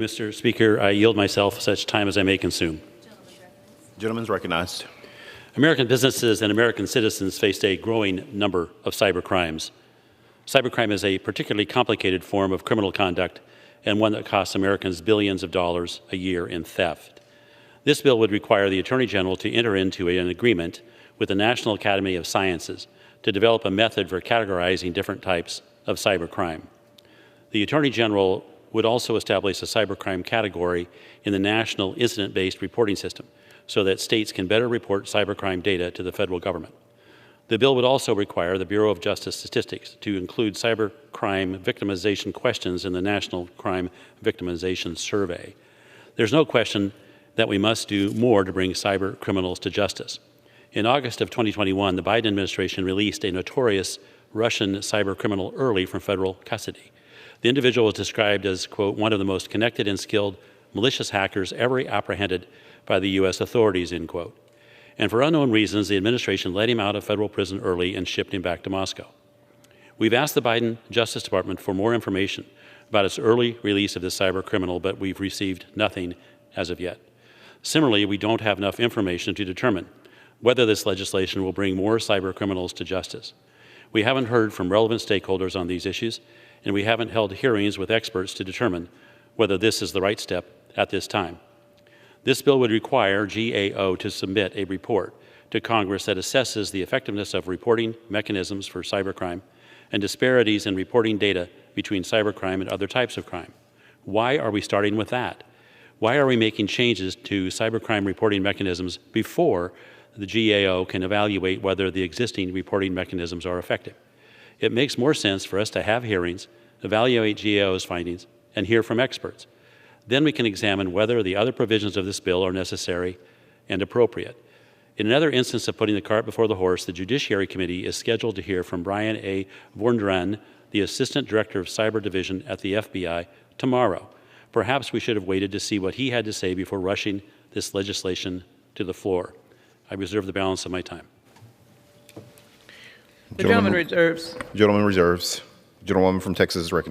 Mr. Speaker, I yield myself such time as I may consume. Gentleman's recognized. American businesses and American citizens face a growing number of cyber crimes. Cybercrime is a particularly complicated form of criminal conduct and one that costs Americans billions of dollars a year in theft. This bill would require the Attorney General to enter into an agreement with the National Academy of Sciences to develop a method for categorizing different types of cybercrime. The Attorney General would also establish a cybercrime category in the National Incident-Based Reporting System so that states can better report cybercrime data to the federal government. The bill would also require the Bureau of Justice Statistics to include cybercrime victimization questions in the National Crime Victimization Survey. There's no question that we must do more to bring cyber criminals to justice. In August of 2021, the Biden administration released a notorious Russian cyber criminal early from federal custody. The individual was described as, quote, one of the most connected and skilled malicious hackers ever apprehended by the U.S. authorities, end quote. And for unknown reasons, the administration let him out of federal prison early and shipped him back to Moscow. We've asked the Biden Justice Department for more information about its early release of this cyber criminal, but we've received nothing as of yet. Similarly, we don't have enough information to determine whether this legislation will bring more cyber criminals to justice. We haven't heard from relevant stakeholders on these issues, and we haven't held hearings with experts to determine whether this is the right step at this time. This bill would require GAO to submit a report to Congress that assesses the effectiveness of reporting mechanisms for cybercrime and disparities in reporting data between cybercrime and other types of crime. Why are we starting with that? Why are we making changes to cybercrime reporting mechanisms before the GAO can evaluate whether the existing reporting mechanisms are effective? It makes more sense for us to have hearings, evaluate GAO's findings, and hear from experts. Then we can examine whether the other provisions of this bill are necessary and appropriate. In another instance of putting the cart before the horse, the Judiciary Committee is scheduled to hear from Brian A. Vorndran, the Assistant Director of Cyber Division at the FBI, tomorrow. Perhaps we should have waited to see what he had to say before rushing this legislation to the floor. I reserve the balance of my time. The gentleman reserves. Gentleman reserves. Gentlewoman from Texas is recognized.